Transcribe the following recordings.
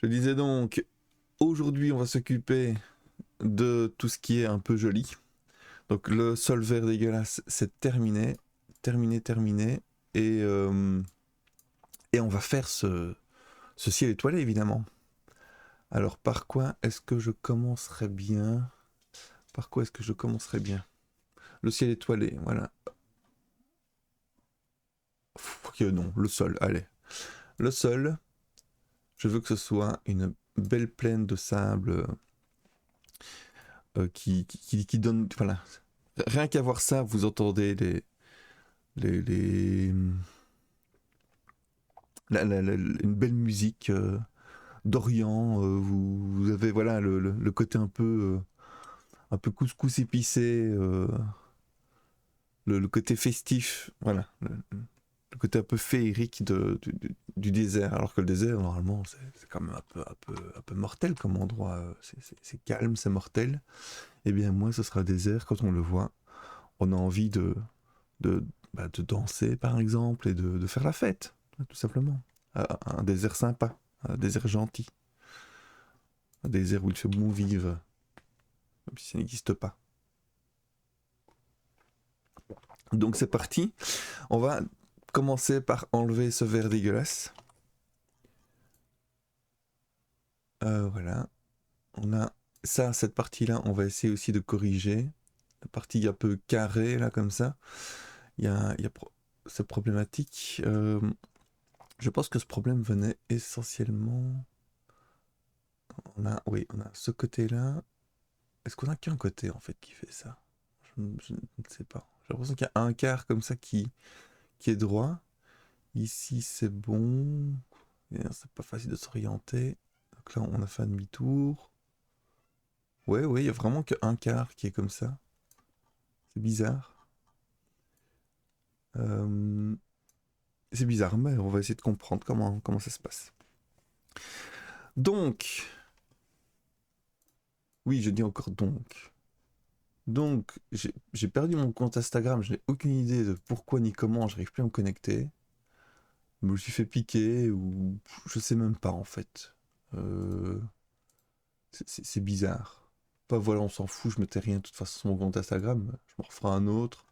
Je disais donc, aujourd'hui on va s'occuper de tout ce qui est un peu joli. Donc le sol vert dégueulasse, c'est terminé. Terminé, terminé. Et, euh, et on va faire ce ciel étoilé évidemment. Alors par quoi est-ce que je commencerai bien? Par quoi est-ce que je commencerai bien? Le ciel étoilé, voilà. Ok, non, le sol, allez. Le sol, je veux que ce soit une belle plaine de sable qui donne... Voilà. Rien qu'à voir ça, vous entendez les une belle musique d'Orient. Vous avez voilà le côté un peu couscous épicé, le côté festif, voilà, le côté un peu féerique du désert. Alors que le désert, normalement, c'est quand même un peu mortel comme endroit. C'est calme, c'est mortel. Eh bien, moi, ce sera le désert. Quand on le voit, on a envie de, de danser, par exemple, et de faire la fête, tout simplement. Un désert sympa, un désert gentil, un désert où il fait bon vivre, même si ça n'existe pas. Donc c'est parti. On va commencer par enlever ce verre dégueulasse. Voilà. On a ça, cette partie-là, on va essayer aussi de corriger. La partie un peu carrée, là, comme ça. Il y a cette problématique. Je pense que ce problème venait essentiellement... Oui, on a ce côté-là. Est-ce qu'on a qu'un côté, en fait, qui fait ça? Je ne sais pas. J'ai l'impression qu'il y a un quart comme ça qui est droit. Ici, c'est bon. C'est pas facile de s'orienter. Donc là, on a fait un demi-tour. Ouais, il y a vraiment qu'un quart qui est comme ça. C'est bizarre. Euh, c'est bizarre, mais on va essayer de comprendre comment ça se passe. Donc, oui, je dis encore donc. Donc, j'ai perdu mon compte Instagram, je n'ai aucune idée de pourquoi ni comment, j'arrive plus à me connecter. Je me suis fait piquer ou je sais même pas en fait. Euh, c'est bizarre. Pas voilà, on s'en fout, je mettais rien de toute façon sur mon compte Instagram, je m'en referai un autre.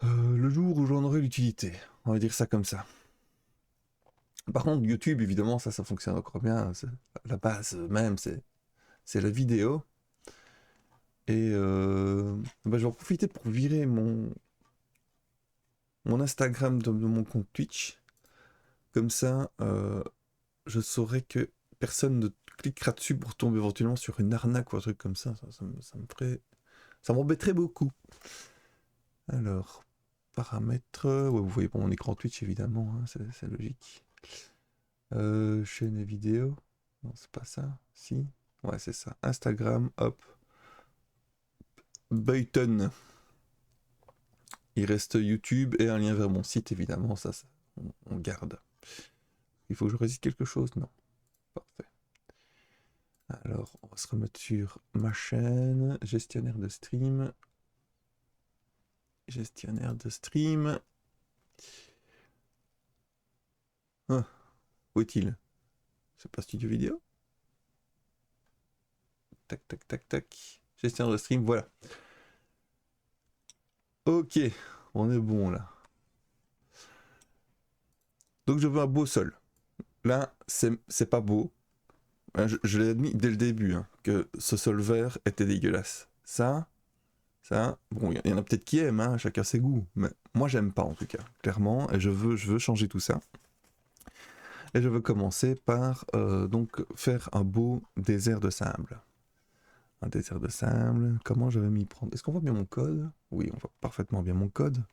Le jour où j'en aurai l'utilité, on va dire ça comme ça. Par contre, YouTube, évidemment, ça fonctionne encore bien. La base même, c'est la vidéo. Et je vais en profiter pour virer mon Instagram de mon compte Twitch. Comme ça, je saurais que personne ne cliquera dessus pour tomber éventuellement sur une arnaque ou un truc comme ça. Ça me ferait... Ça m'embêterait beaucoup. Alors, paramètres... Ouais, vous voyez pas mon écran Twitch, évidemment, hein, c'est logique. Chaîne et vidéo. Non, c'est pas ça. Si. Ouais, c'est ça. Instagram, hop. Button. Il reste YouTube et un lien vers mon site, évidemment. Ça on garde. Il faut que je résiste quelque chose? Non. Parfait. Alors, on va se remettre sur ma chaîne. Gestionnaire de stream. Gestionnaire de stream. Ah, où est-il? C'est pas studio vidéo? Tac, tac, tac, tac. Gestionnaire de stream, voilà. Ok, on est bon là. Donc je veux un beau sol. Là, c'est pas beau. Je l'ai admis dès le début, hein, que ce sol vert était dégueulasse. Ça, bon, il y en a peut-être qui aiment, hein, chacun ses goûts. Mais moi, j'aime pas en tout cas, clairement. Et je veux changer tout ça. Et je veux commencer par donc faire un beau désert de sable. Un désert de sable. Comment je vais m'y prendre? Est-ce qu'on voit bien mon code? Oui, on voit parfaitement bien mon code.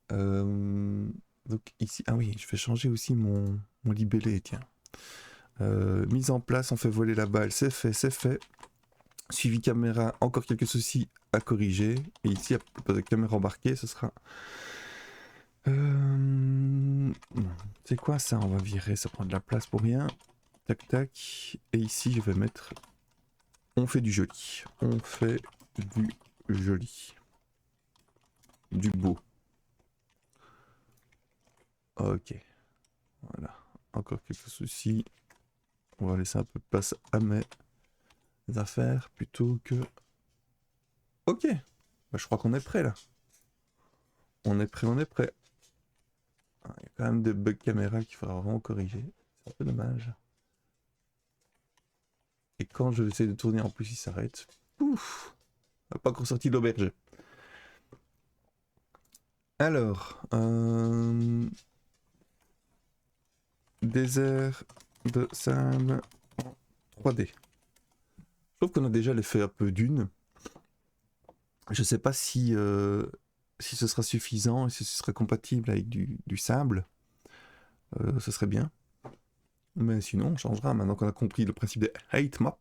Donc ici, ah oui, je vais changer aussi mon libellé, tiens. Mise en place, on fait voler la balle, c'est fait, c'est fait. Suivi caméra, encore quelques soucis à corriger. Et ici, à propos de caméra embarquée, ce sera... c'est quoi ça? On va virer, ça prend de la place pour rien. Tac, tac. Et ici, je vais mettre... On fait du joli. On fait du joli. Du beau. Ok. Voilà. Hop. encore quelques soucis. On va laisser un peu de place à mes affaires plutôt que... Ok, bah, je crois qu'on est prêt là. On est prêt, on est prêt. Il y a quand même des bugs caméra qu'il faudra vraiment corriger. C'est un peu dommage. Et quand je vais essayer de tourner en plus il s'arrête. Ouf, on n'a pas encore sorti de l'auberge. Alors, désert de sable en 3D. Je trouve qu'on a déjà l'effet un peu dune. Je sais pas si, si ce sera suffisant et si ce sera compatible avec du sable. Ce serait bien. Mais sinon, on changera maintenant qu'on a compris le principe des height maps.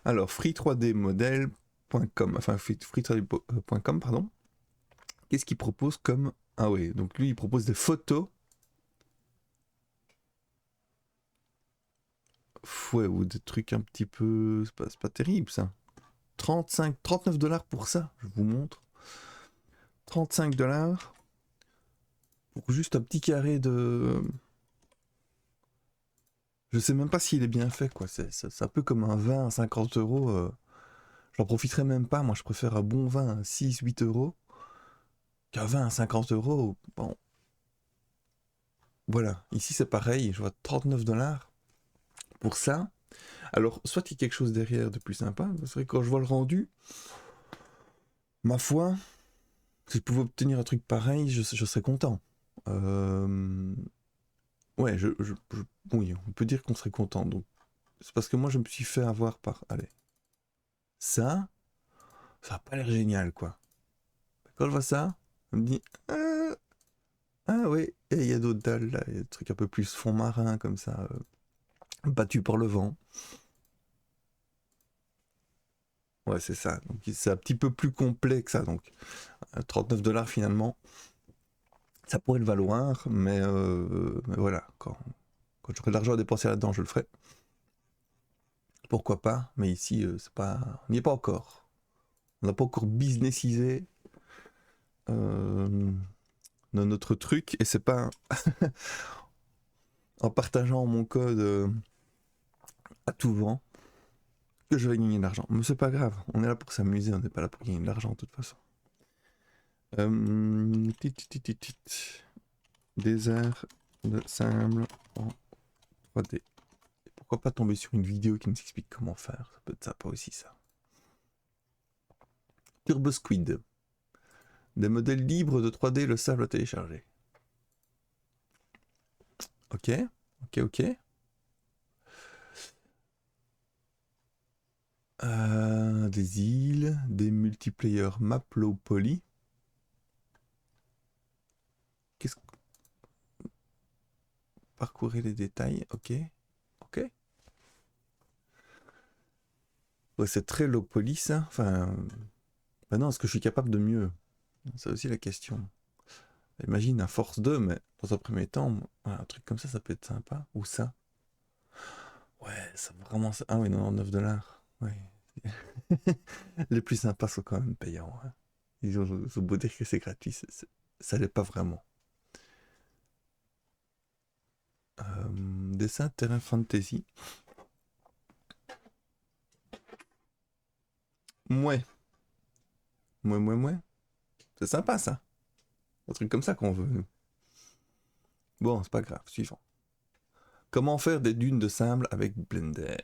Alors, free3dmodel.com, enfin free3d.com, pardon. Qu'est-ce qu'il propose comme... Ah oui, donc lui, il propose des photos. Ouais, ou des trucs un petit peu... C'est pas terrible, ça. 39 $ pour ça, je vous montre. 35 $ pour juste un petit carré de... Je sais même pas s'il est bien fait, quoi. C'est un peu comme un vin à 50 €. J'en profiterai même pas. Moi, je préfère un bon vin à 6-8 € qu'un vin à 50 €. Bon. Voilà. Ici, c'est pareil. Je vois 39 $ pour ça. Alors, soit il y a quelque chose derrière de plus sympa. C'est vrai que quand je vois le rendu, ma foi, si je pouvais obtenir un truc pareil, je serais content. Ouais, oui, on peut dire qu'on serait content. Donc, c'est parce que moi, je me suis fait avoir par... Allez. Ça a pas l'air génial, quoi. Quand je vois ça, on me dit ah oui, et il y a d'autres dalles là, il y a des trucs un peu plus fond marin comme ça, battus par le vent. Ouais, c'est ça. Donc c'est un petit peu plus complet que ça. Donc 39 $ finalement, ça pourrait le valoir, mais voilà, quand j'aurai de l'argent à dépenser là-dedans, je le ferai. Pourquoi pas, mais ici, c'est pas, on n'y est pas encore. On n'a pas encore businessisé notre truc, et c'est pas en partageant mon code à tout vent que je vais gagner de l'argent. Mais c'est pas grave, on est là pour s'amuser, on n'est pas là pour gagner de l'argent de toute façon. Désert de sable en 3D. Et pourquoi pas tomber sur une vidéo qui nous explique comment faire? Ça peut être sympa aussi ça. Turbo Squid. Des modèles libres de 3D, le sable à télécharger. Ok, ok, ok. Des îles, des multiplayer map low poly. Qu'est-ce que... Parcourir les détails, ok, ok. Ouais, c'est très low poly ça. Enfin, bah non, est-ce que je suis capable de mieux? C'est aussi la question. Imagine un Force 2, mais dans un premier temps, un truc comme ça peut être sympa. Ou ça. Ouais, c'est vraiment ça. Ah oui, 99 $. Ouais. Les plus sympas sont quand même payants. Hein. Ils ont beau dire que c'est gratuit, ça l'est pas vraiment. Dessin terrain fantasy. Mouais. Mouais, mouais, mouais. C'est sympa ça. Un truc comme ça qu'on veut, nous. Bon, c'est pas grave. Suivant. Comment faire des dunes de sable avec Blender?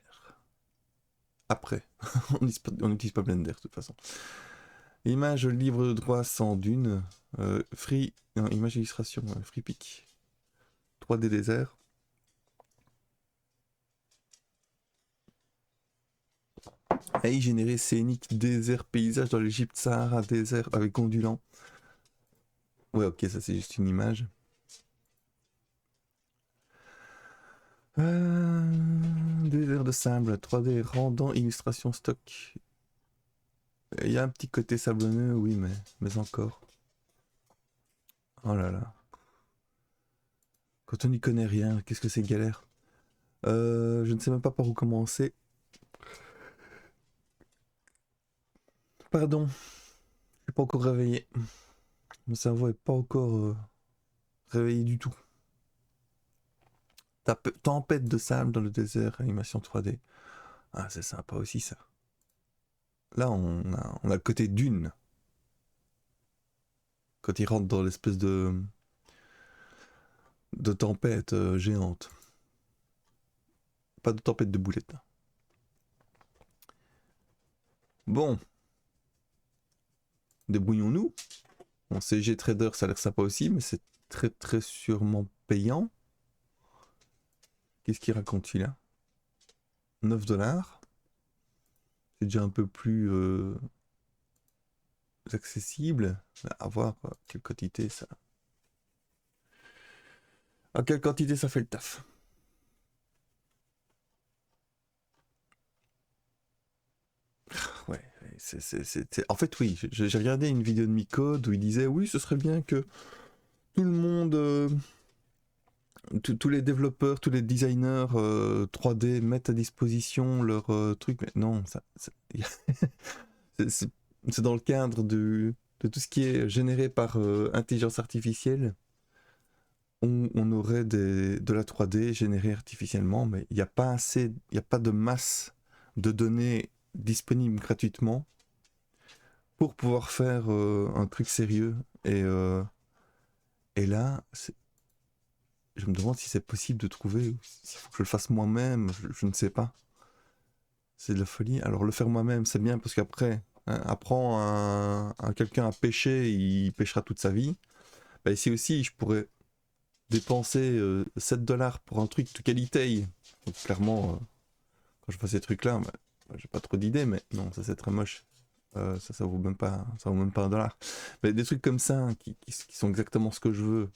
Après. On n'utilise pas Blender de toute façon. Image libre de droit sans dune. Free. Non, image illustration. Free Pick. 3D désert. AI généré scénique désert paysage dans l'Égypte Sahara désert avec ondulant. Ouais, ok, ça c'est juste une image. Désert de sable 3D rendant illustration stock. Il y a un petit côté sablonneux, oui, mais encore. Oh là là. Quand on n'y connaît rien, qu'est-ce que c'est galère. Je ne sais même pas par où commencer. Pardon, je suis pas encore réveillé. Mon cerveau est pas encore réveillé du tout. Tempête de sable dans le désert, animation 3D. Ah, c'est sympa aussi ça. Là, on a le côté dune. Quand il rentre dans l'espèce de tempête géante. Pas de tempête de boulettes. Bon. Débrouillons-nous. Bon, CG Trader, ça a l'air sympa aussi, mais c'est très très sûrement payant. Qu'est-ce qu'il raconte celui-là? 9$. C'est déjà un peu plus accessible. À voir quelle quantité ça. À quelle quantité ça fait le taf. Ouais, en fait, oui, j'ai regardé une vidéo de Micode où il disait oui, ce serait bien que tout le monde, tous les développeurs, tous les designers 3D mettent à disposition leur truc. Mais non, c'est dans le cadre de tout ce qui est généré par intelligence artificielle. On aurait de la 3D générée artificiellement, mais il n'y a pas assez, il n'y a pas de masse de données disponibles gratuitement pour pouvoir faire un truc sérieux. Et là, je me demande si c'est possible de trouver, s'il faut que je le fasse moi-même, je ne sais pas. C'est de la folie. Alors le faire moi-même, c'est bien parce qu'après, hein, apprends à quelqu'un à pêcher, il pêchera toute sa vie. Bah, ici aussi, je pourrais dépenser 7$ pour un truc de qualité. Donc, clairement, quand je fais ces trucs-là, bah, j'ai pas trop d'idées, mais non, ça c'est très moche. Ça vaut même pas, ça vaut même pas $1. Mais des trucs comme ça, qui sont exactement ce que je veux,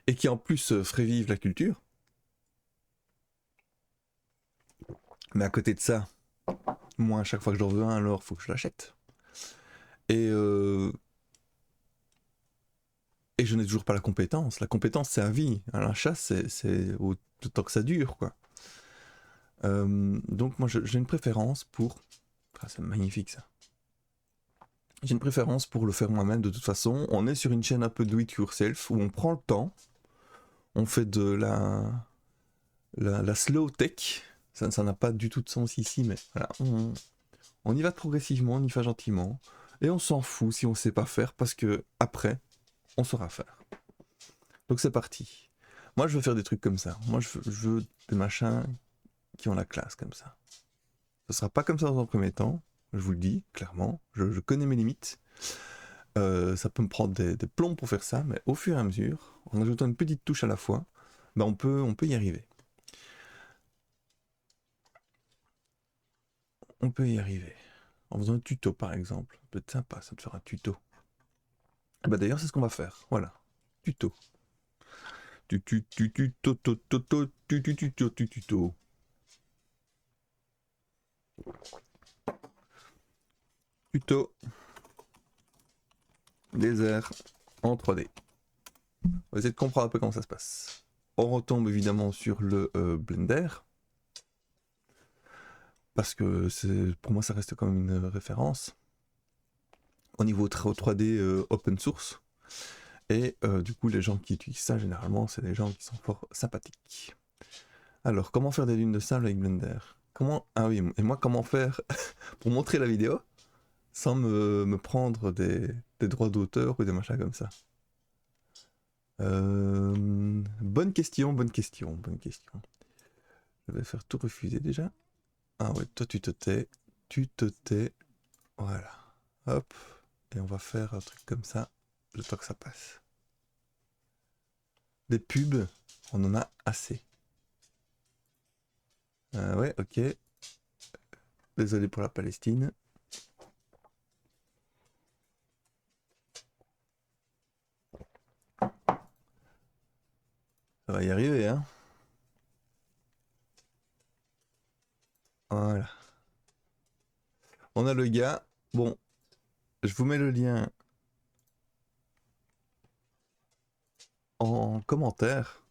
et qui en plus feraient vivre la culture. Mais à côté de ça, moi, à chaque fois que j'en veux un, alors faut que je l'achète. Et, euh, et je n'ai toujours pas la compétence. La compétence, c'est à vie. L'achat, c'est au temps que ça dure, quoi. Donc moi, j'ai une préférence pour... Ah, c'est magnifique, ça. J'ai une préférence pour le faire moi-même, de toute façon. On est sur une chaîne un peu do it yourself, où on prend le temps, on fait de la slow tech. Ça n'a pas du tout de sens ici, mais voilà, on y va progressivement, on y va gentiment, et on s'en fout si on sait pas faire, parce que après, on saura faire. Donc c'est parti. Moi, je veux faire des trucs comme ça. Moi, je veux des machins qui ont la classe comme ça. Ce sera pas comme ça dans un premier temps, je vous le dis clairement. Je connais mes limites. Ça peut me prendre des plombs pour faire ça, mais au fur et à mesure, en ajoutant une petite touche à la fois, ben on peut y arriver. On peut y arriver. En faisant un tuto par exemple. Ça peut être sympa, ça de faire un tuto. Bah d'ailleurs, c'est ce qu'on va faire. Voilà. Tuto. Tuto. Tuto. Désert en 3D. On va essayer de comprendre un peu comment ça se passe. On retombe évidemment sur le Blender. Parce que pour moi, ça reste quand même une référence. Au niveau 3D open source. Et du coup, les gens qui utilisent ça, généralement, c'est des gens qui sont fort sympathiques. Alors, comment faire des lunes de sable avec Blender? Ah oui, et moi, comment faire pour montrer la vidéo sans me prendre des droits d'auteur ou des machins comme ça? Bonne question. Je vais faire tout refuser déjà. Ah ouais, toi tu te tais. Voilà. Hop. Et on va faire un truc comme ça, le temps que ça passe. Des pubs, on en a assez. Ouais, ok. Désolé pour la Palestine. Ça va y arriver, hein. Voilà. On a le gars. Bon, je vous mets le lien en commentaire.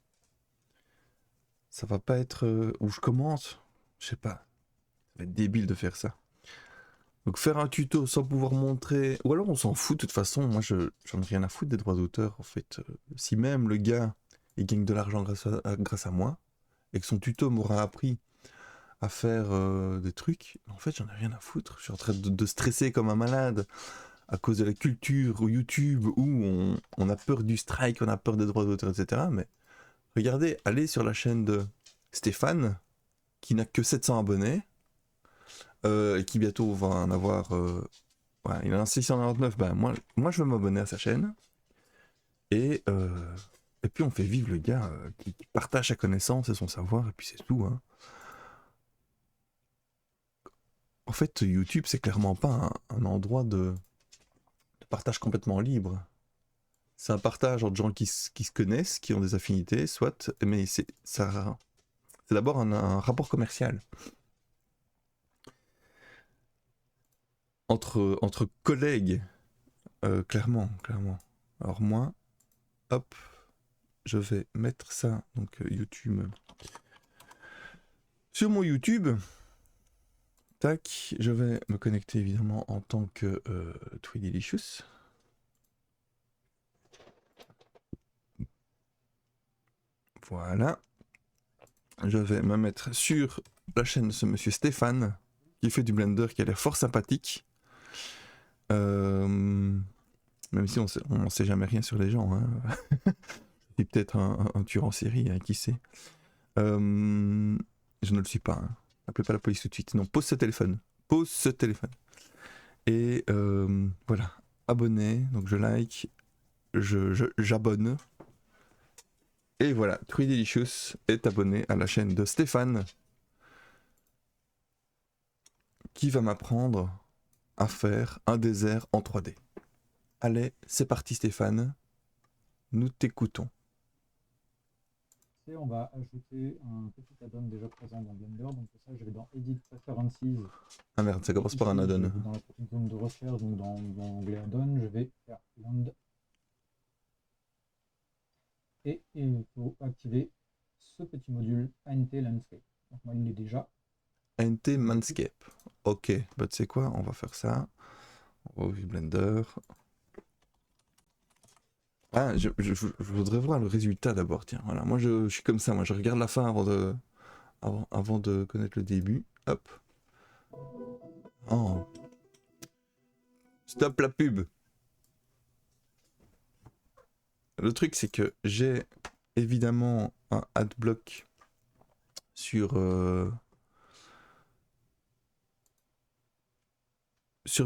Ça va pas être où je commente. Je sais pas. Ça va être débile de faire ça. Donc faire un tuto sans pouvoir montrer, ou alors on s'en fout de toute façon, moi j'en ai rien à foutre des droits d'auteur en fait. Si même le gars il gagne de l'argent grâce à moi, et que son tuto m'aura appris à faire des trucs, en fait j'en ai rien à foutre. Je suis en train de stresser comme un malade à cause de la culture ou YouTube où on a peur du strike, on a peur des droits d'auteur, etc. Mais regardez, allez sur la chaîne de Stéphane, qui n'a que 700 abonnés, et qui bientôt va en avoir... voilà, il en a 699, ben moi je vais m'abonner à sa chaîne, et, et puis on fait vivre le gars qui partage sa connaissance et son savoir, et puis c'est tout. Hein. En fait, YouTube, c'est clairement pas un endroit de partage complètement libre. C'est un partage entre gens qui se connaissent, qui ont des affinités, soit, mais c'est d'abord un rapport commercial. Entre collègues, clairement. Alors moi, hop, je vais mettre ça, donc YouTube. Sur mon YouTube, tac, je vais me connecter évidemment en tant que Tweedylicious. Voilà. Je vais me mettre sur la chaîne de ce monsieur Stéphane, qui fait du Blender, qui a l'air fort sympathique. Même si on sait jamais rien sur les gens. Hein. C'est peut-être un tueur en série, hein, qui sait. Je ne le suis pas. Hein. Appelez pas la police tout de suite. Non, pose ce téléphone. Pose ce téléphone. Et voilà. Abonné. Donc je like. J'abonne. Et voilà. Tweedylicious est abonné à la chaîne de Stéphane, qui va m'apprendre à faire un désert en 3D. Allez, c'est parti Stéphane. Nous t'écoutons. On va ajouter un petit add-on déjà présent dans Blender. Donc pour ça, je vais dans Edit Preferences. Ah merde, ça commence par un add-on. Dans la petite zone de recherche, donc dans l'onglet add-on, je vais faire Land. Et il faut activer ce petit module ANT Landscape. Donc moi, il est déjà. ANT Landscape. Ok, bah tu sais quoi, on va faire ça. On va ouvrir Blender. Ah, je voudrais voir le résultat d'abord, tiens. Voilà, moi je suis comme ça, moi je regarde la fin avant de connaître le début. Hop. Oh. Stop la pub. Le truc c'est que j'ai évidemment un adblock sur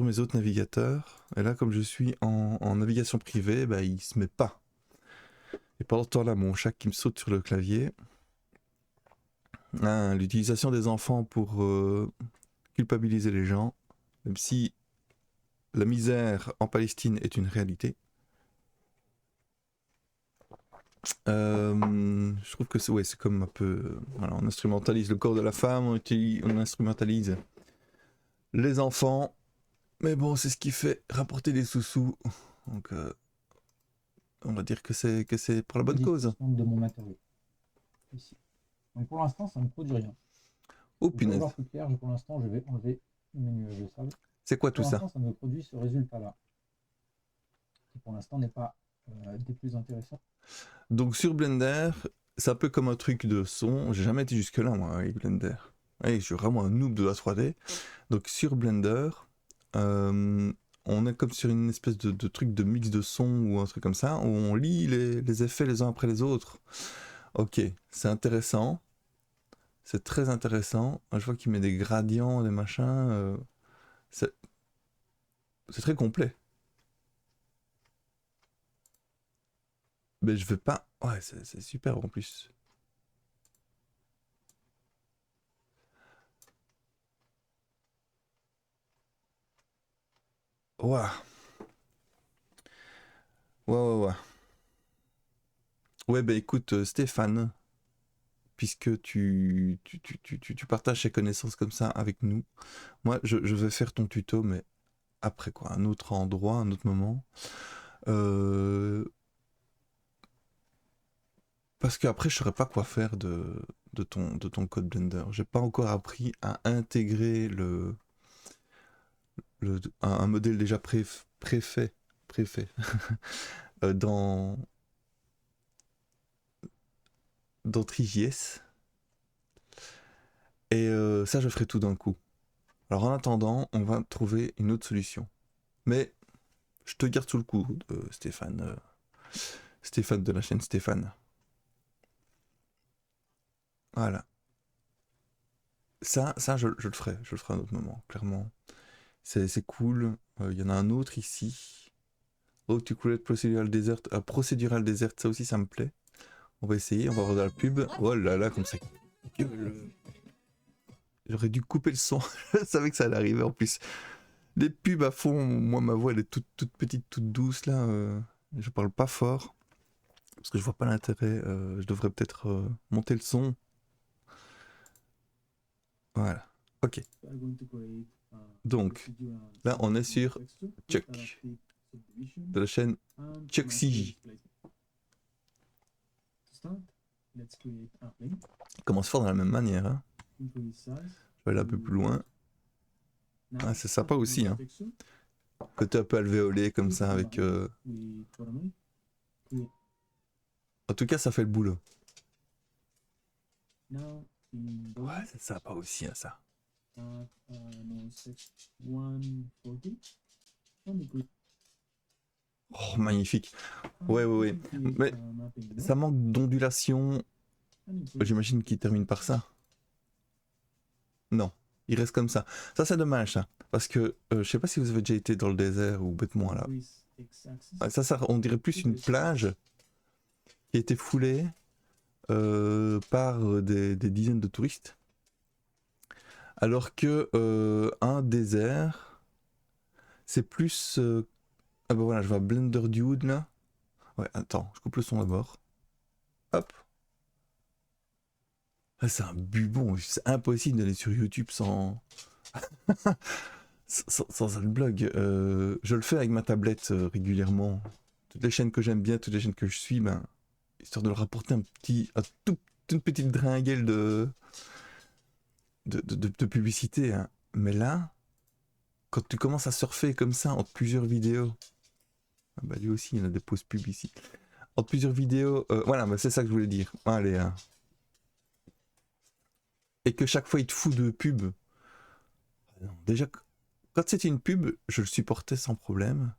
mes autres navigateurs. Et là, comme je suis en navigation privée, bah, il se met pas. Et pendant ce temps-là, mon chat qui me saute sur le clavier. Hein, l'utilisation des enfants pour culpabiliser les gens, même si la misère en Palestine est une réalité. Je trouve que c'est comme un peu... voilà, on instrumentalise le corps de la femme, on instrumentalise les enfants. Mais bon, c'est ce qui fait rapporter des sous-sous. Donc, on va dire que c'est pour la bonne cause. De mon matériau. Ici. Donc pour l'instant, ça ne produit rien. Oh punaise. Pour plus clair, pour l'instant, je vais enlever mes nuages de sable. C'est quoi tout ça? Pour l'instant, ça me produit ce résultat-là, qui pour l'instant n'est pas des plus intéressants. Donc sur Blender, c'est un peu comme un truc de son. J'ai jamais été jusque-là, moi, avec Blender. Ouais, je suis vraiment un noob de la 3D. Donc sur Blender, on est comme sur une espèce de truc de mix de son ou un truc comme ça, où on lit les effets les uns après les autres. Ok, c'est intéressant. C'est très intéressant. Je vois qu'il met des gradients, des machins. C'est très complet. Mais je veux pas... Ouais, c'est super en plus. Ouah. Ouais. Ouais, bah écoute, Stéphane, puisque tu partages ces connaissances comme ça avec nous, moi je vais faire ton tuto, mais après quoi, un autre endroit, un autre moment. Parce qu'après je saurais pas quoi faire de ton code Blender. J'ai pas encore appris à intégrer un modèle déjà préfet dans Three.js. Et ça, je ferai tout d'un coup. Alors en attendant, on va trouver une autre solution. Mais je te garde sous le coup, Stéphane. Stéphane de la chaîne Stéphane. Voilà. Ça je le ferai. Je le ferai à un autre moment, clairement. C'est cool. Il y en a un autre ici. Oh, tu create Procedural Desert. Procedural Desert, ça aussi, ça me plaît. On va essayer, on va regarder la pub. Oh là là, comme ça. J'aurais dû couper le son. Je savais que ça allait arriver en plus. Les pubs à fond, moi ma voix elle est toute petite, toute douce là. Je parle pas fort. Parce que je vois pas l'intérêt. Je devrais peut-être monter le son. Voilà. Ok. Donc, là on est sur Chuck. De la chaîne ChuckCJ. Il commence fort de la même manière. Hein. Je vais aller un peu plus loin. Ah, c'est sympa aussi. Hein. Côté un peu alvéolé comme ça avec... En tout cas, ça fait le boulot. Ouais, c'est sympa aussi, hein, ça. Oh, magnifique. Ouais. Mais ça manque d'ondulation. J'imagine qu'il termine par ça. Non, il reste comme ça. Ça, c'est dommage, ça. Parce que je sais pas si vous avez déjà été dans le désert ou bêtement là. Ça, on dirait plus une plage qui a été foulée par des dizaines de touristes. Alors que un désert, c'est plus... Ah bah voilà, je vois Blender Dude là. Ouais, attends, je coupe le son d'abord. Hop. Ah, c'est un bubon, c'est impossible d'aller sur YouTube sans... sans un blog. Je le fais avec ma tablette régulièrement. Toutes les chaînes que j'aime bien, toutes les chaînes que je suis, ben, histoire de leur apporter une petite dringuelle de publicité. Hein. Mais là, quand tu commences à surfer comme ça entre plusieurs vidéos, ah bah lui aussi il a des pauses pub ici. Entre plusieurs vidéos, voilà, bah c'est ça que je voulais dire. Allez, hein. Et que chaque fois il te fout de pub. Déjà, quand c'était une pub, je le supportais sans problème.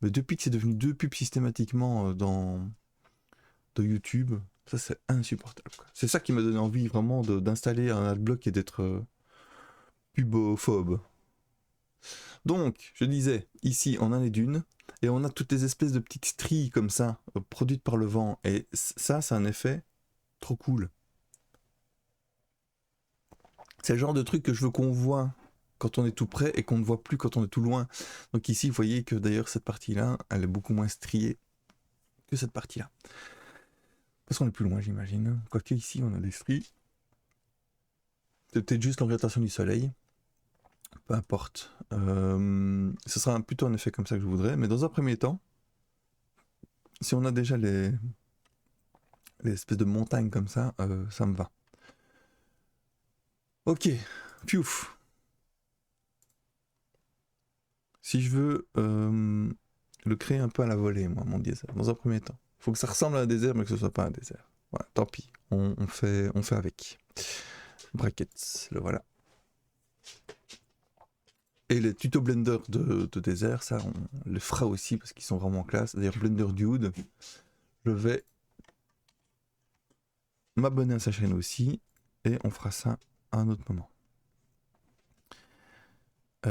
Mais depuis que c'est devenu 2 pubs systématiquement dans YouTube, ça c'est insupportable. Quoi. C'est ça qui m'a donné envie vraiment d'installer un adblock et d'être pubophobe. Donc, je disais, ici on a les dunes et on a toutes les espèces de petites stries comme ça, produites par le vent. Et ça, c'est un effet trop cool. C'est le genre de truc que je veux qu'on voit quand on est tout près et qu'on ne voit plus quand on est tout loin. Donc ici, vous voyez que d'ailleurs cette partie-là, elle est beaucoup moins striée que cette partie-là. Parce qu'on est plus loin, j'imagine. Quoique ici, on a des stries. C'est peut-être juste l'orientation du soleil. Peu importe. Ce sera plutôt un effet comme ça que je voudrais. Mais dans un premier temps, si on a déjà les espèces de montagnes comme ça me va. Ok. Piouf. Si je veux le créer un peu à la volée, moi, mon désert, dans un premier temps. Faut que ça ressemble à un désert, mais que ce soit pas un désert. Voilà, tant pis. On fait avec. Brackets, le voilà. Et les tutos Blender de désert, ça, on les fera aussi parce qu'ils sont vraiment classe. D'ailleurs, Blender Dude, je vais m'abonner à sa chaîne aussi et on fera ça à un autre moment. Je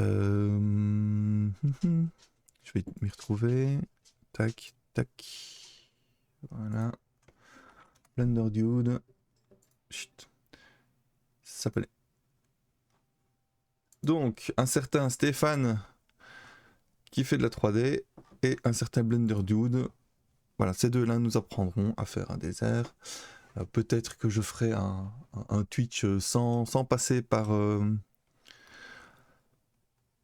vais m'y retrouver. Tac, tac. Voilà. Blender Dude. Chut. Ça s'appelle. Donc, un certain Stéphane qui fait de la 3D et un certain Blender Dude. Voilà, ces deux-là nous apprendront à faire un désert. Peut-être que je ferai un Twitch sans passer par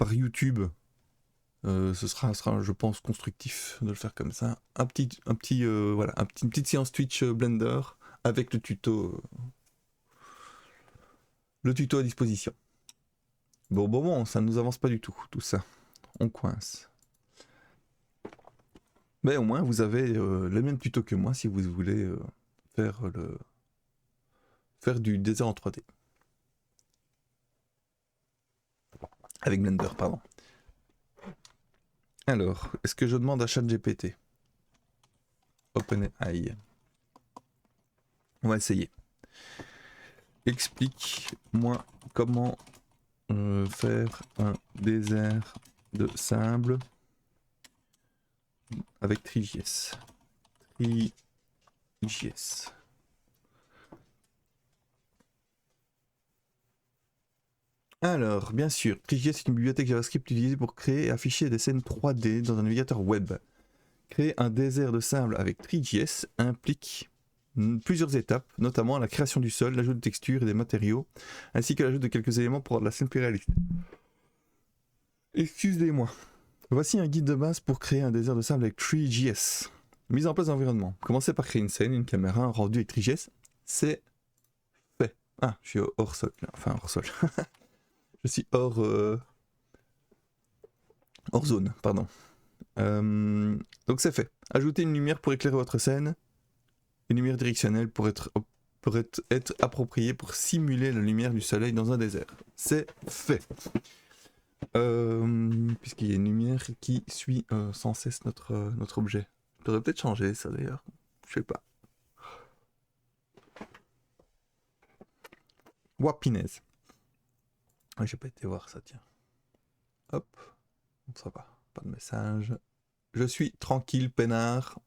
YouTube. Ce sera, je pense, constructif de le faire comme ça. Une petite séance Twitch Blender avec le tuto à disposition. Bon, ça ne nous avance pas du tout, tout ça. On coince. Mais au moins, vous avez le même tuto que moi si vous voulez faire du désert en 3D. Avec Blender, pardon. Alors, est-ce que je demande à ChatGPT? OpenAI. On va essayer. Explique-moi comment faire un désert de sable avec Three.js. Three.js. Alors, bien sûr, Three.js est une bibliothèque JavaScript utilisée pour créer et afficher des scènes 3D dans un navigateur web. Créer un désert de sable avec Three.js implique plusieurs étapes, notamment la création du sol, l'ajout de textures et des matériaux, ainsi que l'ajout de quelques éléments pour rendre la scène plus réaliste. Excusez-moi. Voici un guide de base pour créer un désert de sable avec Three.js. Mise en place d'environnement. Commencez par créer une scène, une caméra, un rendu avec Three.js. C'est fait. Ah, je suis hors sol. Enfin, hors sol. Je suis hors zone, pardon. Donc c'est fait. Ajoutez une lumière pour éclairer votre scène. Une lumière directionnelle pour être appropriée pour simuler la lumière du soleil dans un désert. C'est fait. Puisqu'il y a une lumière qui suit sans cesse notre objet. Ça devrait peut-être changer ça d'ailleurs. Je sais pas. Wapinez. Ouais, j'ai pas été voir ça, tiens. Hop. Ça va. Pas de message. Je suis tranquille, peinard.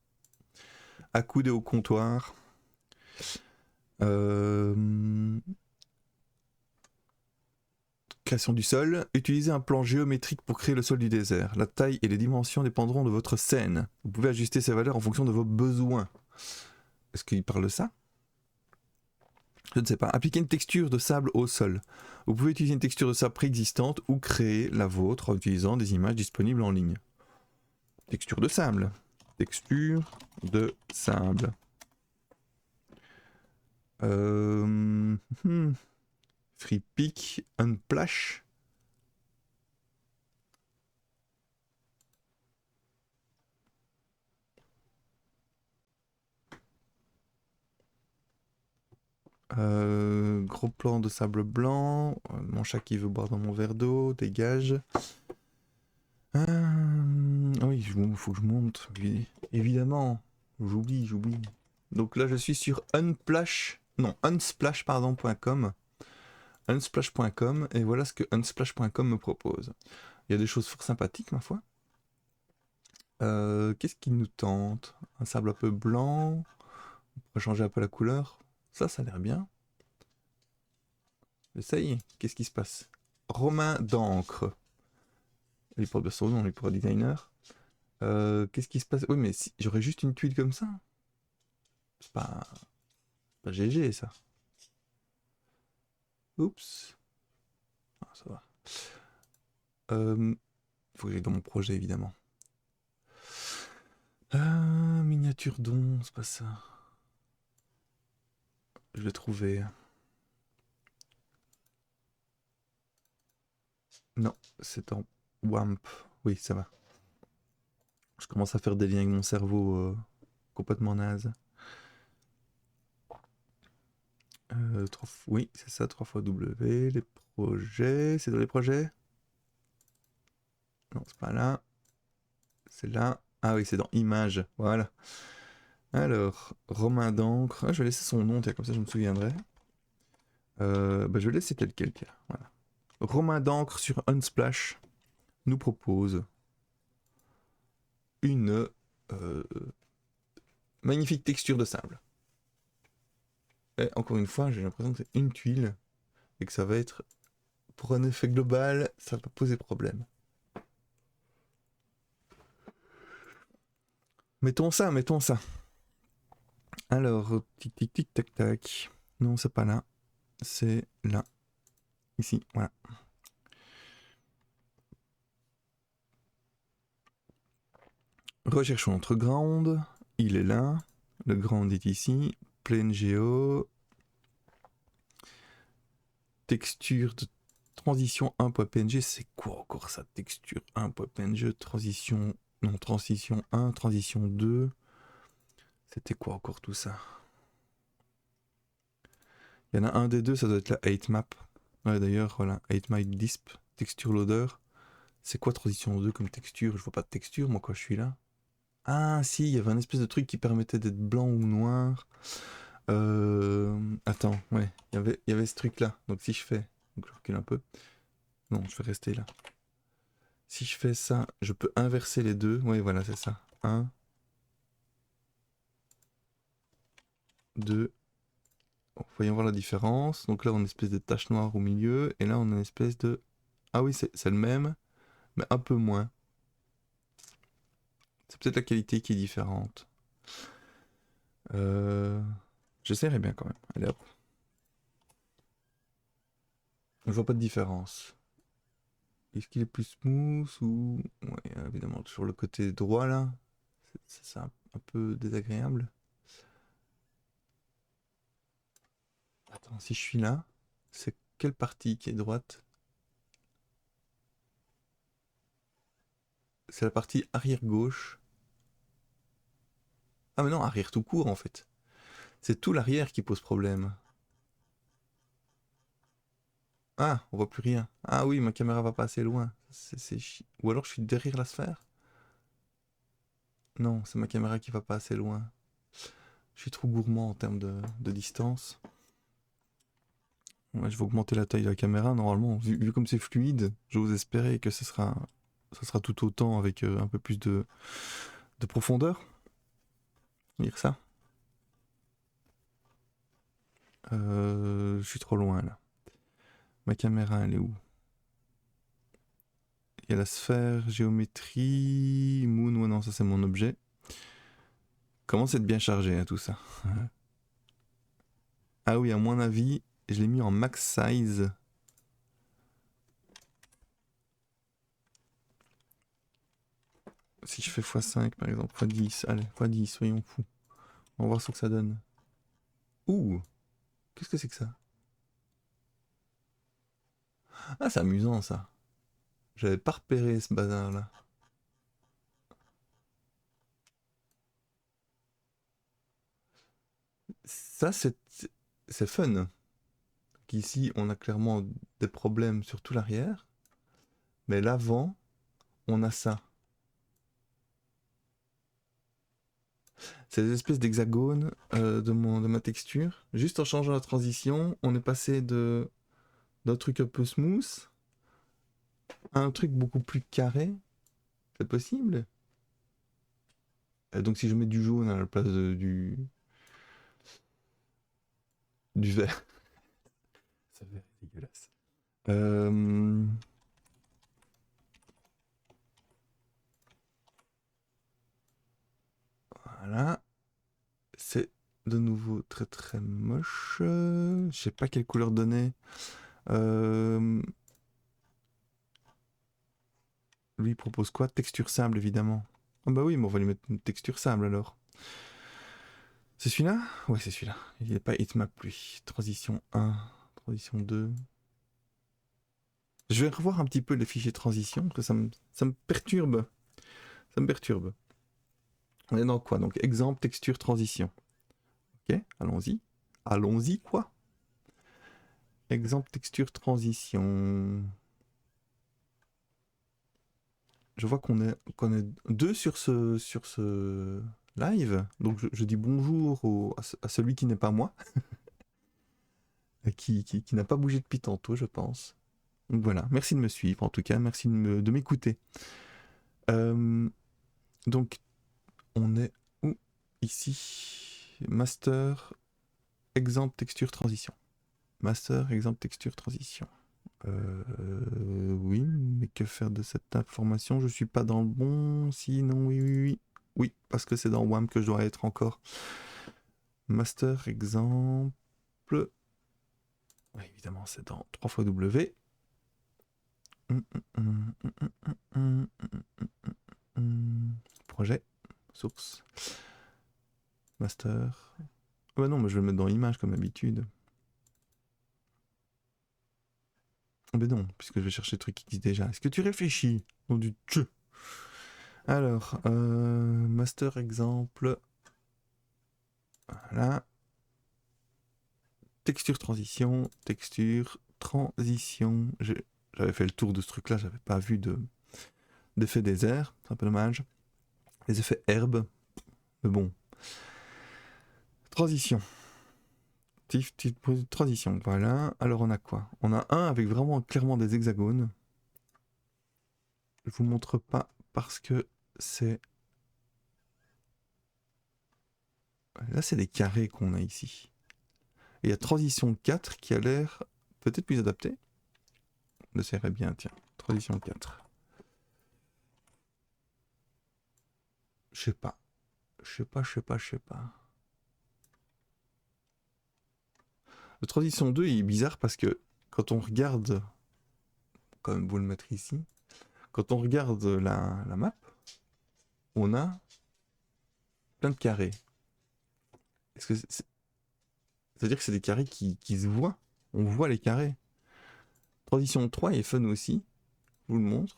Accoudé au comptoir. Création du sol. Utilisez un plan géométrique pour créer le sol du désert. La taille et les dimensions dépendront de votre scène. Vous pouvez ajuster ces valeurs en fonction de vos besoins. Est-ce qu'il parle de ça? Je ne sais pas. Appliquer une texture de sable au sol. Vous pouvez utiliser une texture de sable préexistante ou créer la vôtre en utilisant des images disponibles en ligne. Texture de sable. Texture de sable. Free Pick, Unplash. Gros plan de sable blanc. Mon chat qui veut boire dans mon verre d'eau. Dégage. Oui, il faut que je monte. Évidemment. J'oublie. Donc là, je suis sur unsplash.com. Unsplash.com. Et voilà ce que unsplash.com me propose. Il y a des choses fort sympathiques, ma foi. Qu'est-ce qui nous tente? Un sable un peu blanc. On pourrait changer un peu la couleur. Ça a l'air bien. Essaye. Qu'est-ce qui se passe? Romain d'encre. Il porte bien son nom, il pourra designer. Qu'est-ce qui se passe? Oui, mais si j'aurais juste une tuile comme ça. C'est pas GG ça. Oups. Ah, ça va. Faut que j'aille dans mon projet évidemment. Miniature don, c'est pas ça. Je vais trouver. Non, c'est en WAMP. Oui, ça va. Je commence à faire des liens avec mon cerveau complètement naze. Oui, c'est ça, 3 fois W. Les projets. C'est dans les projets? Non, c'est pas là. C'est là. Ah oui, c'est dans Images. Voilà. Alors, Romain d'encre. Ah, je vais laisser son nom, comme ça je me souviendrai. Je vais laisser tel quel. Voilà. Romain d'encre sur Unsplash nous propose une magnifique texture de sable. Et encore une fois, j'ai l'impression que c'est une tuile et que ça va être, pour un effet global, ça va poser problème. Mettons ça. Alors, tic, tac. Non, c'est pas là. C'est là. Ici, voilà. Recherchons notre ground. Il est là. Le ground est ici. Plane Geo. Texture de transition 1.png, c'est quoi encore ça? Texture 1.png, transition... Non, transition 1, transition 2. C'était quoi encore tout ça? Il y en a un des deux, ça doit être la 8map. Ouais, d'ailleurs, voilà, 8map disp, texture loader. C'est quoi transition 2 comme texture? Je vois pas de texture, moi, quand je suis là. Ah, si, il y avait un espèce de truc qui permettait d'être blanc ou noir. Attends, ouais, il y avait ce truc-là. Donc, si je fais... Donc, je recule un peu. Non, je vais rester là. Si je fais ça, je peux inverser les deux. Oui, voilà, c'est ça. 1, 2. Bon, voyons voir la différence. Donc là, on a une espèce de tache noire au milieu. Et là, on a une espèce de... Ah oui, c'est le même, mais un peu moins. C'est peut-être la qualité qui est différente. J'essaierai bien quand même. Allez hop. Je vois pas de différence. Est-ce qu'il est plus smooth ou... Ouais, évidemment, sur le côté droit là. C'est un peu désagréable. Attends, si je suis là, c'est quelle partie qui est droite? C'est la partie arrière gauche. Ah mais non, arrière tout court en fait. C'est tout l'arrière qui pose problème. Ah, on voit plus rien. Ah oui, ma caméra va pas assez loin. Ou alors je suis derrière la sphère? Non, c'est ma caméra qui va pas assez loin. Je suis trop gourmand en termes de distance. Ouais, je vais augmenter la taille de la caméra. Normalement, vu comme c'est fluide, j'ose espérer que ça sera tout autant avec un peu plus de profondeur. Dire ça. Je suis trop loin là. Ma caméra, elle est où? Il y a la sphère, géométrie, moon, ouais non, ça c'est mon objet. Comment c'est de bien chargé tout ça? Ah oui, à mon avis, je l'ai mis en max size. Si je fais x5 par exemple, x10, allez, x10, soyons fous. On va voir ce que ça donne. Ouh, qu'est-ce que c'est que ça? Ah, c'est amusant ça. J'avais pas repéré ce bazar là. Ça, c'est fun. Qu'ici, on a clairement des problèmes sur tout l'arrière. Mais l'avant, on a ça. C'est des espèces d'hexagones de ma texture. Juste en changeant la transition, on est passé d'un truc un peu smooth à un truc beaucoup plus carré. C'est possible? Donc si je mets du jaune à la place du vert. Ça vert est dégueulasse. Voilà. C'est de nouveau très très moche. Je sais pas quelle couleur donner. Lui il propose quoi? Texture sable évidemment. Ah bah oui, mais on va lui mettre une texture sable alors. C'est celui-là? Ouais, c'est celui-là. Il n'est pas hitmap lui. Transition 1, transition 2. Je vais revoir un petit peu les fichiers transition, parce que ça me perturbe. Ça me perturbe. On est dans quoi? Donc exemple, texture, transition. Ok, allons-y. Allons-y, quoi? Exemple, texture, transition. Je vois qu'on est deux sur ce live. Donc je dis bonjour à celui qui n'est pas moi. qui n'a pas bougé depuis tantôt, je pense. Donc voilà, merci de me suivre en tout cas, merci de m'écouter. Donc on est où? Ici, master, exemple, texture, transition. Master, exemple, texture, transition. Oui, mais que faire de cette information? Je suis pas dans le bon. Si, non, oui, oui, oui. Oui, parce que c'est dans WAM que je dois être encore. Master, exemple. Oui, évidemment, c'est dans 3 fois W. Projet, source, master. Oh bah non, mais je vais le mettre dans image comme d'habitude. Mais non, puisque je vais chercher le truc qui existe déjà. Est-ce que tu réfléchis? Nom du tchou. Alors, master exemple. Voilà. Texture transition, texture transition. J'avais fait le tour de ce truc-là, j'avais pas vu d'effet désert, c'est un peu dommage. Les effets herbe, mais bon. Transition. Transition, voilà. Alors on a quoi? On a un avec vraiment clairement des hexagones. Je vous montre pas parce que c'est... Là c'est des carrés qu'on a ici. Et il y a transition 4 qui a l'air peut-être plus adapté. Le serrait bien, tiens. Transition 4. Je sais pas. Je sais pas. Le transition 2 il est bizarre parce que quand on regarde, quand même vous le mettre ici, quand on regarde la map, on a plein de carrés. Est-ce que c'est-à-dire que c'est des carrés qui se voient? On voit les carrés. Transition 3 est fun aussi, je vous le montre.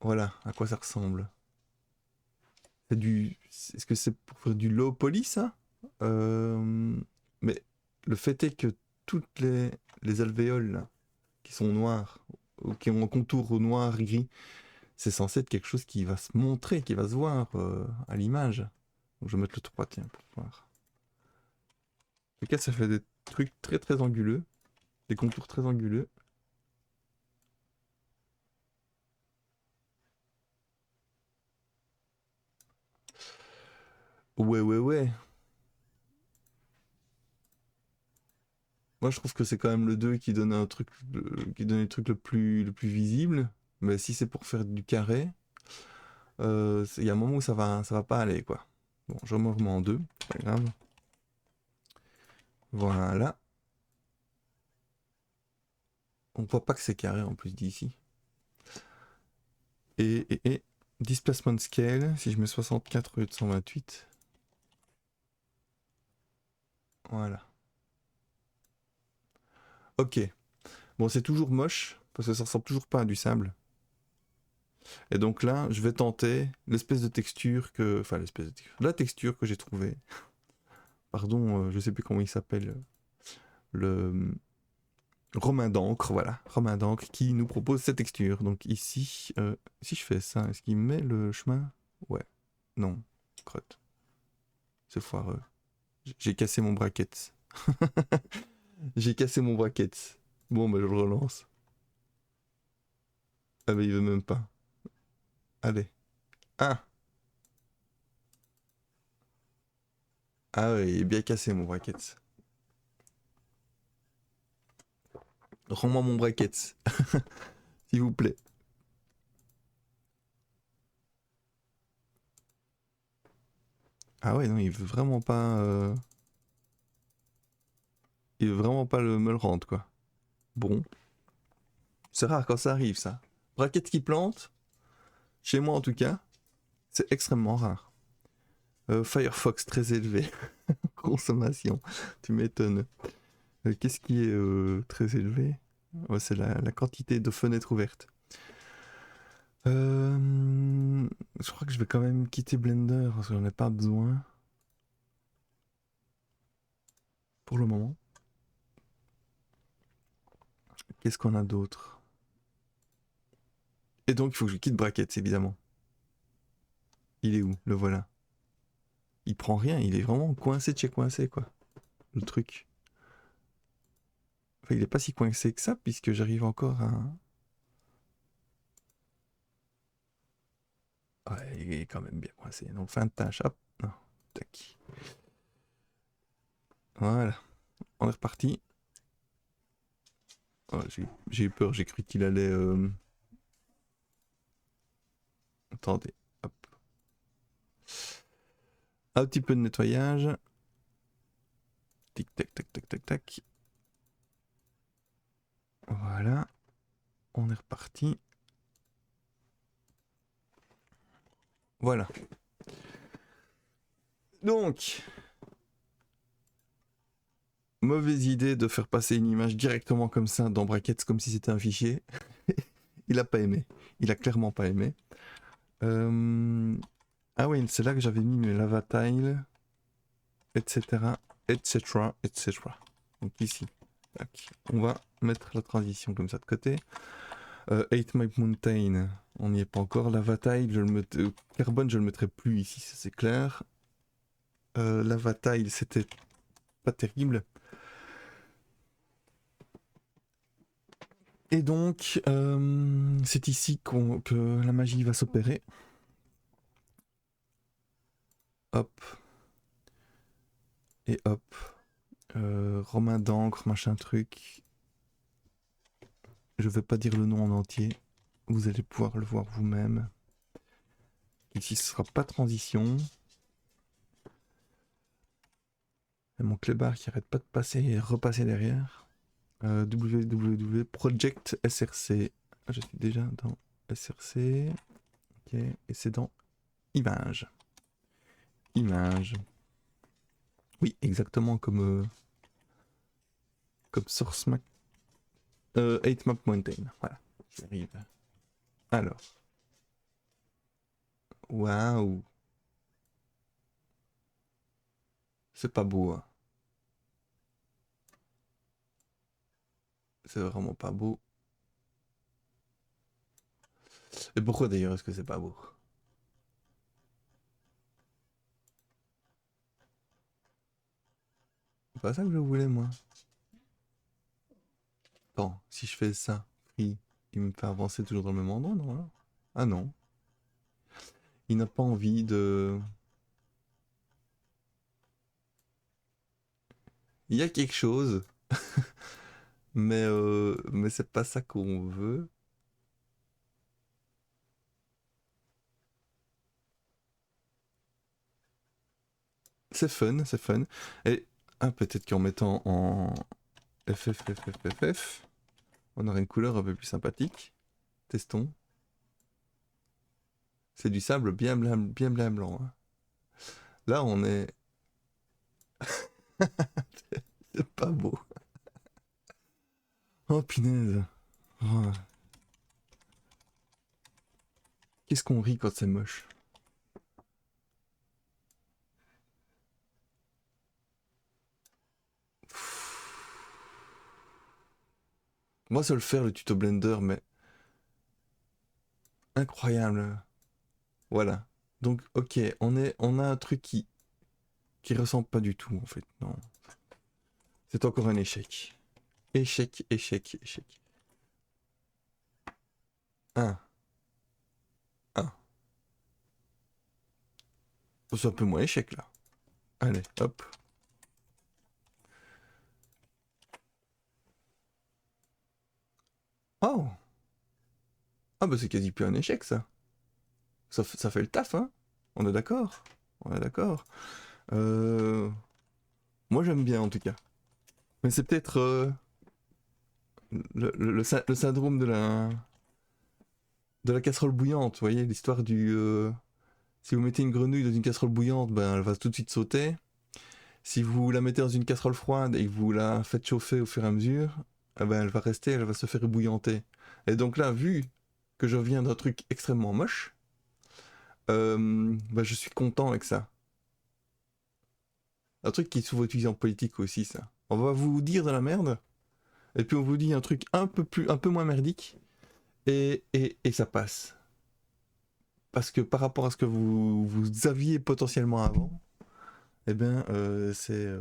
Voilà à quoi ça ressemble. Est-ce que c'est pour faire du low poly ça? Mais le fait est que toutes les alvéoles là, qui sont noires, ou qui ont un contour noir, gris, c'est censé être quelque chose qui va se montrer, qui va se voir à l'image. Donc je vais mettre le 3, tiens, pour voir. En tout cas, ça fait des trucs très très anguleux, des contours très anguleux. Ouais. Moi, je trouve que c'est quand même le 2 qui donne un truc, qui donne le truc le plus visible. Mais si c'est pour faire du carré, il y a un moment où ça va pas aller, quoi. Bon, je me remets en 2, c'est pas grave. Voilà. On voit pas que c'est carré en plus d'ici. Et displacement scale, si je mets 64 au lieu de 128. Voilà. Ok. Bon, c'est toujours moche, parce que ça ressemble toujours pas à du sable. Et donc là, je vais tenter l'espèce de texture que... Enfin, l'espèce de texture... La texture que j'ai trouvée. Pardon, je sais plus comment il s'appelle. Le... Romain d'encre, voilà. Romain d'encre qui nous propose cette texture. Donc ici, si je fais ça, est-ce qu'il met le chemin? Ouais. Non. Crotte. C'est foireux. J'ai cassé mon bracket. J'ai cassé mon bracket. Bon, bah je le relance. Ah bah il veut même pas. Allez. Ah. Ah ouais, il est bien cassé mon bracket. Rends-moi mon bracket. S'il vous plaît. Ah ouais, non, il veut vraiment pas... Il veut vraiment pas me le rendre, quoi. Bon. C'est rare quand ça arrive, ça. Bracket qui plante, chez moi en tout cas, c'est extrêmement rare. Firefox très élevé. Consommation. Tu m'étonnes. Qu'est-ce qui est très élevé? Ouais, c'est la quantité de fenêtres ouvertes. Je crois que je vais quand même quitter Blender parce que j'en ai pas besoin. Pour le moment. Qu'est-ce qu'on a d'autre? Et donc il faut que je quitte Brackets évidemment. Il est où? Le voilà. Il prend rien, il est vraiment coincé de chez coincé quoi. Le truc. Enfin, il est pas si coincé que ça puisque j'arrive encore à... Ouais, il est quand même bien coincé. Donc fin de tâche, hop. Non. Tac. Voilà. On est reparti. Oh, j'ai eu peur, j'ai cru qu'il allait... Attendez. Hop. Un petit peu de nettoyage. Tic tac tac tac tac tac. Voilà. On est reparti. Voilà. Donc, mauvaise idée de faire passer une image directement comme ça dans Brackets, comme si c'était un fichier. Il a pas aimé. Il a clairement pas aimé. Ah oui, c'est là que j'avais mis mes lava tiles, etc., etc., etc. Donc ici, tac. On va mettre la transition comme ça de côté. 8 Map Mountain, on n'y est pas encore. Lava tile, carbone, je le mettrai plus ici, ça c'est clair. Lava tile, c'était pas terrible. Et donc, c'est ici que la magie va s'opérer. Hop. Et hop. Romain d'encre, machin truc. Je vais pas dire le nom en entier. Vous allez pouvoir le voir vous-même. Ici, ce sera pas transition. Et mon clébard qui arrête pas de passer et repasser derrière. www Project SRC. Ah, je suis déjà dans SRC. Ok. Et c'est dans Image. Image. Oui, exactement comme Source Mac. 8 Map Mountain. Voilà. J'y arrive. Alors. Waouh. C'est pas beau, hein. C'est vraiment pas beau. Et pourquoi d'ailleurs est-ce que c'est pas beau? C'est pas ça que je voulais moi. Attends, si je fais ça, free, il me fait avancer toujours dans le même endroit, non alors? Ah non. Il n'a pas envie de... Il y a quelque chose, mais c'est pas ça qu'on veut. C'est fun, c'est fun. Et ah, peut-être qu'en mettant en FFFFFF, on aurait une couleur un peu plus sympathique. Testons. C'est du sable bien blanc, hein. Là, on est... c'est pas beau. Oh, punaise. Oh. Qu'est-ce qu'on rit quand c'est moche? Moi, seul faire le tuto Blender, mais incroyable. Voilà. Donc, ok, on a un truc qui ressemble pas du tout, en fait. Non. C'est encore un échec. Échec, échec, échec. Un. Un. C'est un peu moins échec, là. Allez, hop. Oh. Ah bah c'est quasi plus un échec, ça. Ça fait le taf, hein. On est d'accord. On est d'accord. Euh... Moi, j'aime bien, en tout cas. Mais c'est peut-être le syndrome de la casserole bouillante, vous voyez, l'histoire du... si vous mettez une grenouille dans une casserole bouillante, ben, elle va tout de suite sauter. Si vous la mettez dans une casserole froide et que vous la faites chauffer au fur et à mesure, eh ben, elle va rester, elle va se faire ébouillanter. Et donc là, vu que je viens d'un truc extrêmement moche, ben, je suis content avec ça. Un truc qui est souvent utilisé en politique aussi, ça. On va vous dire de la merde, et puis on vous dit un truc un peu moins merdique, et ça passe. Parce que par rapport à ce que vous aviez potentiellement avant, eh bien, c'est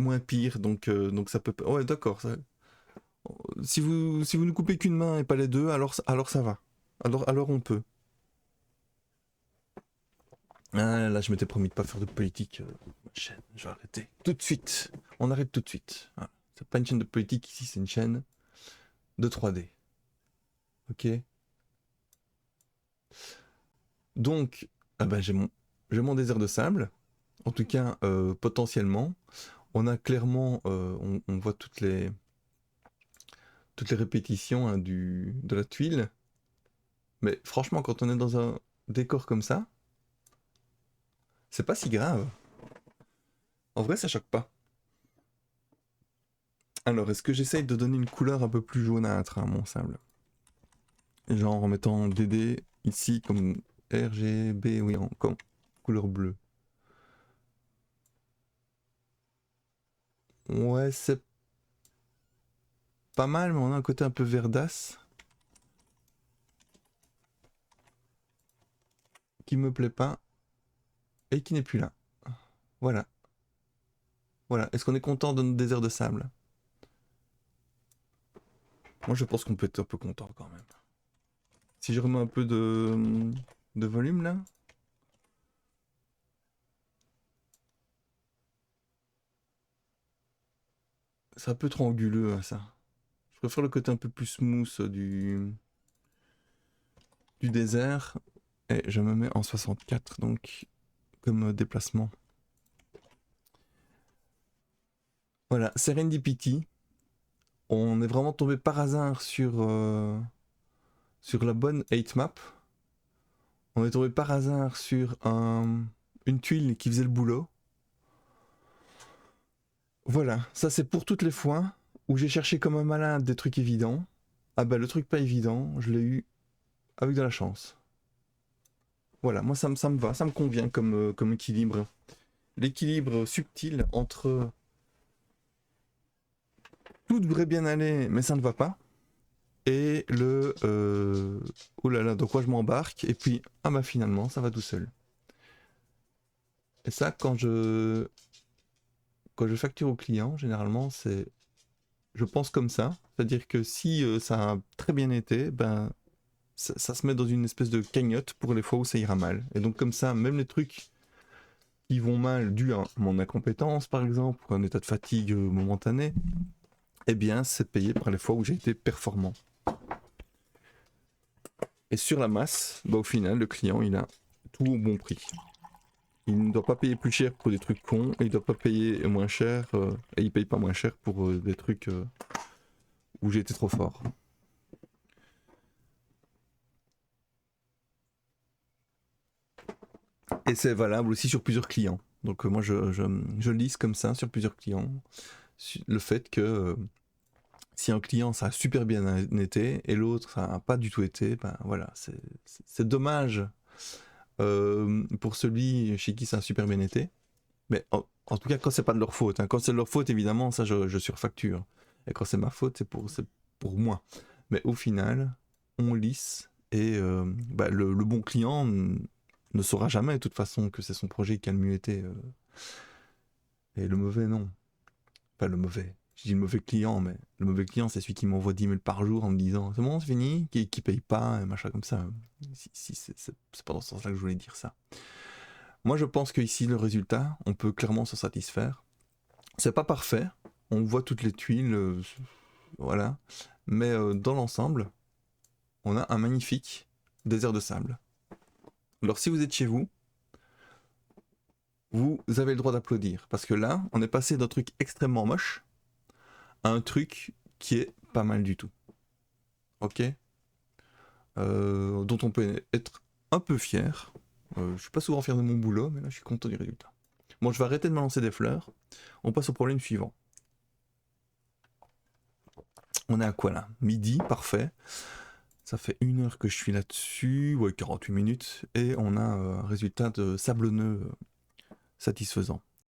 moins pire, donc ça peut... Ouais, d'accord. Si vous ne coupez qu'une main et pas les deux, alors ça va. Alors on peut. Ah, là, je m'étais promis de pas faire de politique. Chaîne, je vais arrêter. Tout de suite. On arrête tout de suite. Voilà. C'est pas une chaîne de politique ici, c'est une chaîne de 3D. Ok. Donc, ah ben, j'ai mon désert de sable. En tout cas, potentiellement. On a clairement, on voit toutes les répétitions, hein, de la tuile. Mais franchement, quand on est dans un décor comme ça, c'est pas si grave. En vrai, ça choque pas. Alors, est-ce que j'essaye de donner une couleur un peu plus jaunâtre à mon sable? Genre en mettant DD ici comme RGB, oui, comme couleur bleue. Ouais, c'est pas mal, mais on a un côté un peu verdasse qui me plaît pas et qui n'est plus là. Voilà. Voilà. Est-ce qu'on est content de notre désert de sable? Moi, je pense qu'on peut être un peu content quand même. Si je remets un peu de volume là. C'est un peu trop anguleux hein, ça. Je préfère le côté un peu plus smooth du désert. Et je me mets en 64 donc comme déplacement. Voilà, Serendipity. On est vraiment tombé par hasard sur la bonne 8 map. On est tombé par hasard sur une tuile qui faisait le boulot. Voilà, ça c'est pour toutes les fois où j'ai cherché comme un malade des trucs évidents. Ah bah le truc pas évident, je l'ai eu avec de la chance. Voilà, moi ça me va, ça me convient comme équilibre. L'équilibre subtil entre tout devrait bien aller mais ça ne va pas. Et oh là là, dans quoi je m'embarque, et puis, ah bah finalement, ça va tout seul. Et ça, quand je facture au client, généralement, je pense comme ça. C'est-à-dire que si ça a très bien été, ben, ça se met dans une espèce de cagnotte pour les fois où ça ira mal. Et donc comme ça, même les trucs qui vont mal, dû à mon incompétence, par exemple, ou un état de fatigue momentané, eh bien, c'est payé par les fois où j'ai été performant. Et sur la masse, bah, au final, le client, il a tout au bon prix. Il ne doit pas payer plus cher pour des trucs cons, et il ne doit pas payer moins cher, et il paye pas moins cher pour des trucs où j'ai été trop fort. Et c'est valable aussi sur plusieurs clients. Donc moi je lisse comme ça sur plusieurs clients le fait que si un client ça a super bien été et l'autre ça n'a pas du tout été, ben voilà, c'est dommage pour celui chez qui ça a super bien été. Mais en tout cas, quand c'est pas de leur faute. Hein. Quand c'est de leur faute, évidemment, ça je surfacture. Et quand c'est ma faute, c'est pour moi. Mais au final, on lisse et bah, le bon client ne saura jamais de toute façon que c'est son projet qui a le mieux été. Et le mauvais, non. Pas le mauvais. Je dis le mauvais client, mais le mauvais client, c'est celui qui m'envoie 10 000 par jour en me disant c'est bon, c'est fini, qui paye pas, et machin comme ça. Si c'est pas dans ce sens-là que je voulais dire ça. Moi, je pense qu'ici, le résultat, on peut clairement se satisfaire. C'est pas parfait, on voit toutes les tuiles, voilà. Mais dans l'ensemble, on a un magnifique désert de sable. Alors si vous êtes chez vous, vous avez le droit d'applaudir. Parce que là, on est passé d'un truc extrêmement moche à un truc qui est pas mal du tout. Ok dont on peut être un peu fier. Je suis pas souvent fier de mon boulot, mais là je suis content du résultat. Bon, je vais arrêter de me lancer des fleurs. On passe au problème suivant. On est à quoi là? Midi, parfait. Ça fait 1 heure que je suis là-dessus, ouais 48 minutes, et on a un résultat de sablonneux satisfaisant.